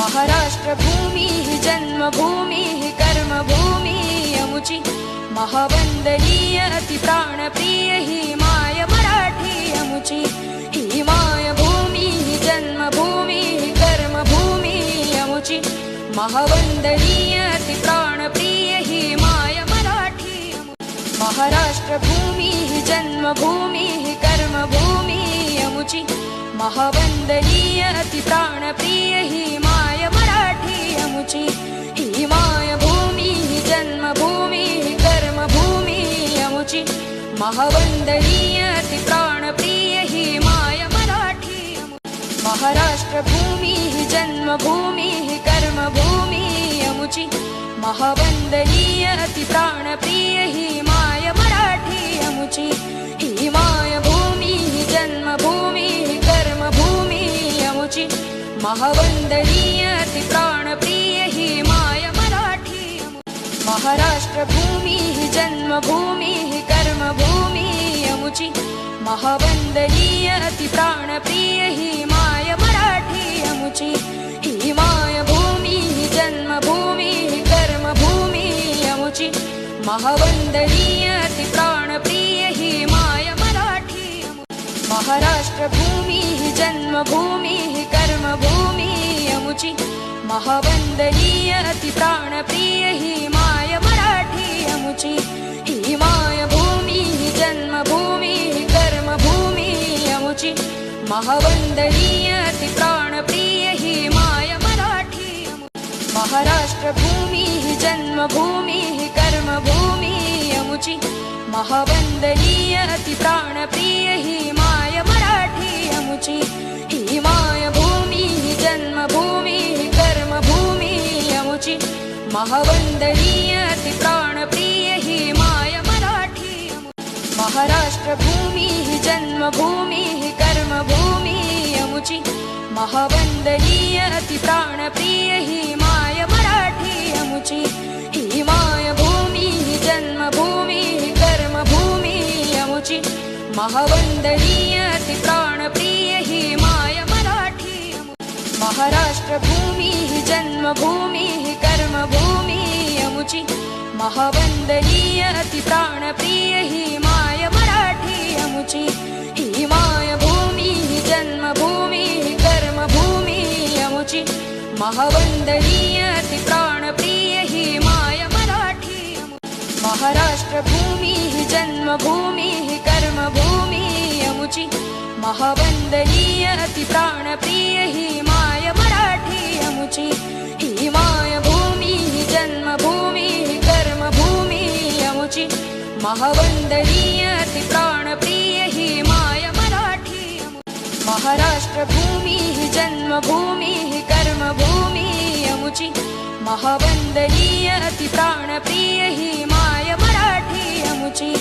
महाराष्ट्र भूमी जन्मभूमी कर्मभूमी अमुची महावंदनीय अति प्राणप्रिय ही माय मराठी अमुची ही माय भूमी जन्मभूमी कर्मभूमी अमुची महावंदनीय अति प्राणप्रिय ही माय मराठी महाराष्ट्र भूमी जन्मभूमी कर्मभूमी अमुची महावंदनीय अति प्राणप्रिय ही माय मराठी अमुची ही माय भूमी जन्मभूमी कर्मभूमी अमुची महावंदनीय अति प्राणप्रिय ही माय मराठी महाराष्ट्र भूमी जन्मभूमी कर्मभूमी अमुची महावंदनीय अति प्राणप्रिय ही माय मराठी अमुची ही माय भूमी जन्मभूमी कर्मभूमी अमुची महावंदनीय अति प्राणप्रिय ही माय मराठी महाराष्ट्र भूमी जन्मभूमी कर्मभूमी अमुची महावंदनीय अति प्राणप्रिय ही माय मराठी अमुची ही माय भूमी जन्मभूमी कर्मभूमी अमुची महावंदनीय अति प्राणप्रिय ही माय मराठी महाराष्ट्र भूमी जन्मभूमी कर्मभूमी अमुची महावंदनीय अति प्राणप्रिय ही माय मराठी अमुची ही माय भूमी जन्मभूमी कर्मभूमी अमुची महावंदनीय अति प्राणप्रिय ही माय मराठी महाराष्ट्र भूमी जन्मभूमी कर्मभूमी अमुची महावंदनीय अति प्राणप्रिय ही माय मराठी अमुची ही माय भूमी जन्मभूमी कर्मभूमी अमुची महावंदनीय अति प्राणप्रिय ही माय मराठी महाराष्ट्र भूमी जन्मभूमी कर्मभूमी अमुची महावंदनीय अति प्राणप्रिय ही माय मराठी अमुची ही माय भूमी जन्मभूमी कर्मभूमी अमुची महावंदनीय अति प्राणप्रिय ही माय मराठी महाराष्ट्र भूमी जन्मभूमी कर्मभूमी अमुची महावंदनीय अति प्राणप्रिय ही माय मराठी अमुची ही माय भूमी जन्मभूमी कर्मभूमी अमुची महावंदनीय अति प्राणप्रिय ही माय मराठी महाराष्ट्र भूमी जन्मभूमी कर्मभूमी अमुची महावंदनीय अति प्राणप्रिय ही माय मराठी अमुची ही माय भूमी जन्मभूमी कर्मभूमी अमुची महावंदनीय अति प्राणप्रिय ही माय मराठी महाराष्ट्र भूमी जन्मभूमी कर्मभूमी अमुची महावंदनीय अति प्राणप्रिय ही माय मराठी अमुची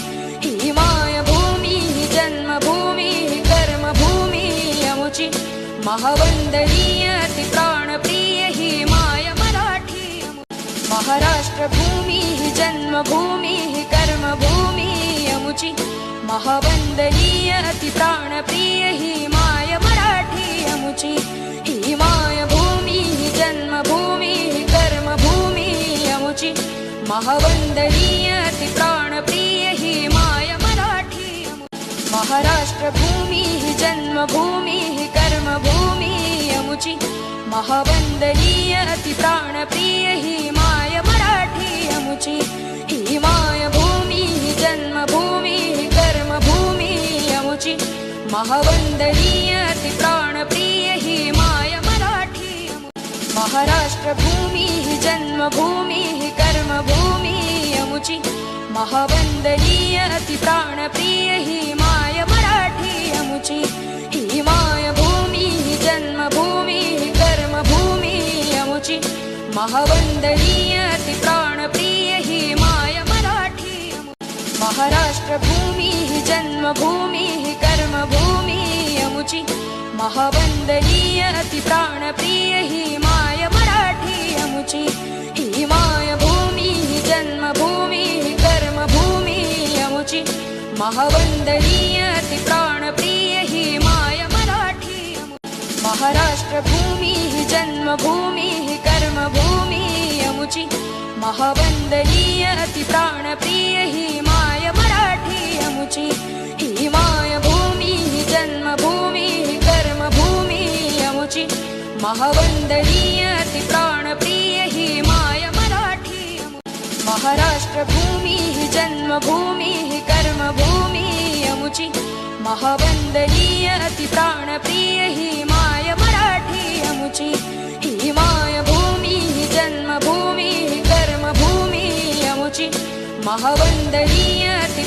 ही माय भूमी जन्मभूमी कर्मभूमी अमुची महावंदनीय अति प्राणप्रिय ही माय मराठी महाराष्ट्र भूमी जन्मभूमी कर्मभूमी अमुची महावंदनीय अति प्राणप्रिय ही माय मराठी अमुची ही माय भूमी जन्मभूमी कर्मभूमी अमुची महावंदनीय अति प्राणप्रिय ही माय मराठी महाराष्ट्र भूमी जन्मभूमी कर्मभूमी अमुची महावंदनीय अति प्राणप्रिय ही माय मराठी अमुची ही माय भूमी जन्मभूमी कर्मभूमी अमुची महावंदनीय अति प्राणप्रिय ही माय मराठी महाराष्ट्र भूमी जन्मभूमी कर्मभूमी अमुची महावंदनीय अति प्राणप्रिय ही माय मराठी अमुची ही माय भूमी जन्मभूमी कर्मभूमी अमुची महावंदनीय अति प्राणप्रिय ही माय मराठी महाराष्ट्र भूमी जन्मभूमी कर्मभूमी अमुची महावंदनीय अति प्राणप्रिय ही माय मराठी अमुची ही माय भूमी जन्मभूमी कर्मभूमी अमुची महावंदनीय अति प्राणप्रिय ही माय मराठी महाराष्ट्र भूमी जन्मभूमी महावंदनीय अति प्राणप्रिय ही माय मराठी अमुची ही माय भूमी ही जन्मभूमी ही कर्मभूमी अमुची महावंदनीय अति प्राणप्रिय ही माय मराठी अमुची महाराष्ट्र भूमी ही जन्मभूमी ही कर्मभूमी अमुची महावंदनीय अति प्राणप्रिय ही माय मराठी अमुची ही माय भूमी ही जन्मभूमी ही कर्मभूमी अमुची महावंदनीय अति